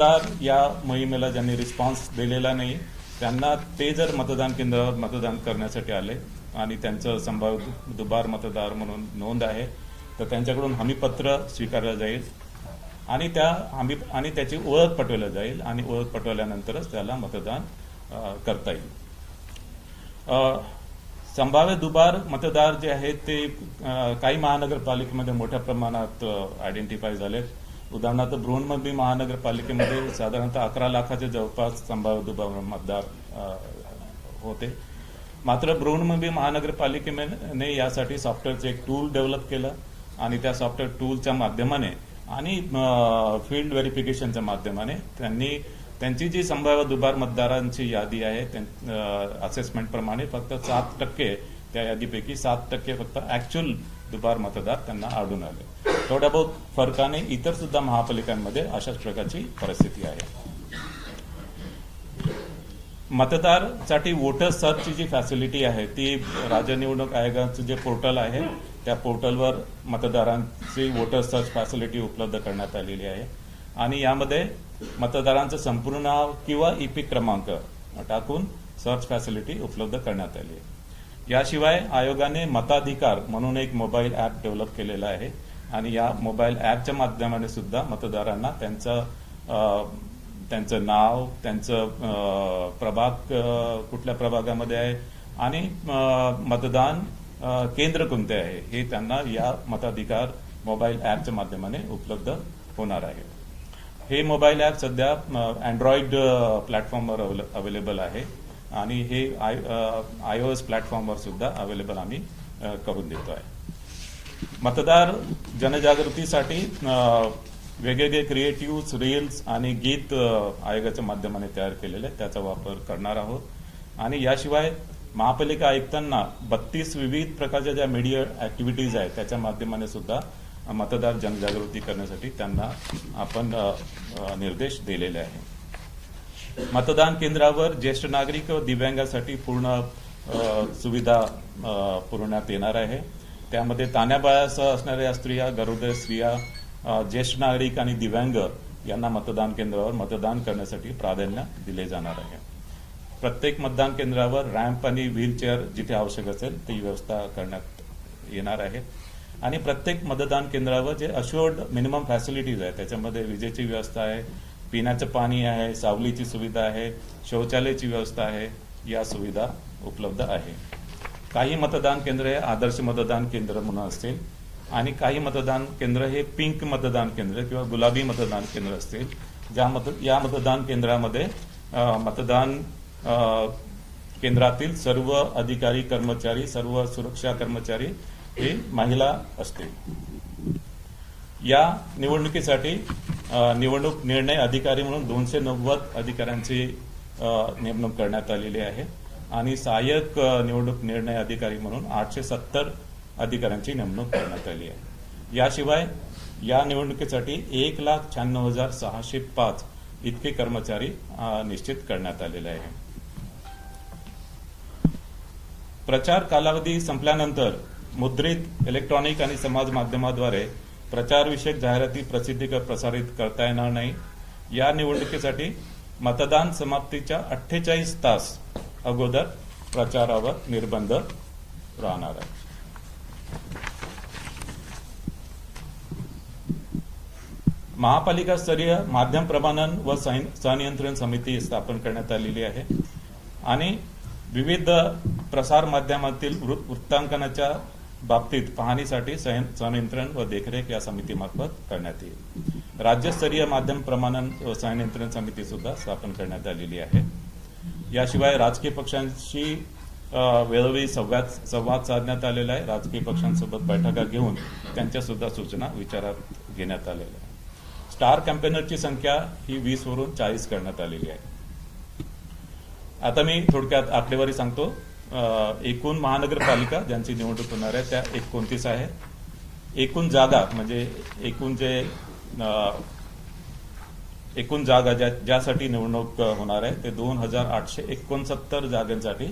या मोहिमेला ज्यांनी रिस्पॉन्स दिलेला नाही त्यांना ते जर मतदान केंद्रावर मतदान करण्यासाठी आले आणि त्यांचं संभाव्य दुबार मतदार म्हणून नोंद आहे तर त्यांच्याकडून हमीपत्र स्वीकारलं जाईल आणि त्याची ओळख पटवली जाईल आणि ओळख पटवल्यानंतरच त्याला मतदान करता येईल। संभाव्य दुबार मतदार जे आहेत ते काही महानगरपालिकेमध्ये मोठ्या प्रमाणात आयडेंटिफाय झाले। उदाहरणार्थ बृहन्मुंबई महानगरपालिकेमध्ये साधारणतः 11 लाखाच्या जवळपास संभाव्य दुबार मतदार होते। मात्र बृहन्मुंबई महानगरपालिकेने यासाठी सॉफ्टवेअरचं एक टूल डेव्हलप केलं आणि त्या सॉफ्टवेअर टूलच्या माध्यमाने आणि फील्ड व्हेरिफिकेशनच्या माध्यमाने त्यांची जी संभाव्य दुबार मतदारांची यादी आहे असेसमेंटप्रमाणे फक्त 7% त्या यादीपैकी 7% फक्त ऍक्च्युअल दुबार मतदार त्यांना आढळून आले। थोड्या बहुत फरकाने इतर सुद्धा महापालिकांमध्ये अशाच प्रकारची परिस्थिती आहे। मतदारासाठी वोटर सर्चची जी फॅसिलिटी आहे ती राज्य निवडणूक आयोगाचं जे पोर्टल आहे त्या पोर्टलवर मतदारांची वोटर सर्च फॅसिलिटी उपलब्ध करण्यात आलेली आहे आणि यामध्ये मतदारांचं संपूर्ण नाव किंवा ईपिक क्रमांक टाकून सर्च फॅसिलिटी उपलब्ध करण्यात आली आहे। याशिवाय आयोगाने मताधिकार म्हणून एक मोबाईल ॲप डेव्हलप केलेला आहे आणि या मोबाईल ॲपच्या माध्यमाने सुद्धा मतदारांना त्यांचं नाव, त्यांचं प्रभाग कुठल्या प्रभागामध्ये आहे आणि मतदान केंद्र कोणते आहे हे त्यांना या मताधिकार मोबाईल ॲपच्या माध्यमाने उपलब्ध होणार आहे। हे मोबाईल ॲप सध्या अँड्रॉइड प्लॅटफॉर्मवर अवेलेबल आहे आणि हे iOS प्लॅटफॉर्मवर सुद्धा अवेलेबल आम्ही करून देतो आहे। मतदार जनजागृतीसाठी वेगवेगळे क्रिएटिव्ह रील्स आणि गीत आयोगाच्या माध्यमाने तयार केलेले त्याचा वापर करणार आहोत आणि याशिवाय महापालिका आयुक्तांना 32 विविध प्रकारच्या ज्या मीडिया ऍक्टिव्हिटीज आहेत त्याच्या माध्यमाने सुद्धा मतदार जनजागृती करण्यासाठी त्यांना आपण निर्देश दिलेले आहे। मतदान केंद्रावर ज्येष्ठ नागरिक व दिव्यांगासाठी पूर्ण सुविधा पुरवण्यात येणार आहे। त्यामध्ये तान्याबाळासह असणाऱ्या स्त्रिया, गरोदर स्त्रिया, ज्येष्ठ नागरिक आणि दिव्यांग यांना मतदान केंद्रावर मतदान करण्यासाठी प्राधान्य दिले जाणार आहे। प्रत्येक मतदान केंद्रावर रॅम्प आणि व्हीलचेअर जिथे आवश्यक असेल ती व्यवस्था करण्यात येणार आहे आणि प्रत्येक मतदान केंद्रावर जे अश्युअर्ड मिनिमम फॅसिलिटीज आहे त्याच्यामध्ये विजेची व्यवस्था आहे, पिण्याचं पाणी आहे, सावलीची सुविधा आहे, शौचालयाची व्यवस्था आहे, या सुविधा उपलब्ध आहे। काही मतदान केंद्र हे आदर्श मतदान केंद्र म्हणून असतील आणि काही मतदान केंद्र हे पिंक मतदान केंद्र किंवा गुलाबी मतदान केंद्र असतील। या मतदान केंद्रामध्ये मतदान केंद्रातील सर्व अधिकारी कर्मचारी, सर्व सुरक्षा कर्मचारी हे महिला असतील। या निवडणुकीसाठी निवडणूक निर्णय अधिकारी म्हणून 290 अधिकाऱ्यांची नेमणूक करण्यात आलेली आहे आणि सहाय्यक निवडणूक निर्णय अधिकारी म्हणून 870 अधिकाऱ्यांची नेमणूक करण्यात आली आहे। याशिवाय या निवडणुकीसाठी 1,96,605 इतके कर्मचारी निश्चित करण्यात आलेले आहे। प्रचार कालावधी संपल्यानंतर मुद्रित, इलेक्ट्रॉनिक आणि समाज माध्यमाद्वारे प्रचारविषयक जाहिराती प्रसारित करता येणार नाही। या निवडणुकीसाठी मतदान समाप्तीच्या 48 तास अगोदर प्रचारावर निर्बंध राहणार आहे। महापालिका स्तरीय माध्यम प्रमाणन व संनियंत्रण समिती स्थापन करण्यात आलेली आहे आणि विविध प्रसार माध्यमातील वृत्तांकनाच्या बाबतीत पाहणीसाठी संनियंत्रण व देखरेख या समितीमार्फत करण्यात येईल। राज्यस्तरीय माध्यम प्रमाणन व संनियंत्रण समिती सुद्धा स्थापन करण्यात आलेली आहे। याशिवाय राजकीय पक्षांशी वेळोवेळी संवाद साधण्यात आलेला आहे। राजकीय पक्षांसोबत बैठका घेऊन त्यांच्या सुद्धा सूचना विचारात घेण्यात आलेल्या आहे। स्टार कॅम्पेनरची संख्या ही 20 वरून 40 करण्यात आलेली आहे। आता मी थोडक्यात आकडेवारी सांगतो। एकूण महानगरपालिका ज्यांची निवडणूक होणार आहे त्या 29 आहे। एकूण जागा म्हणजे एकूण जागा ज्यासाठी निवडणूक होणार आहे ते 2,869 जागांसाठी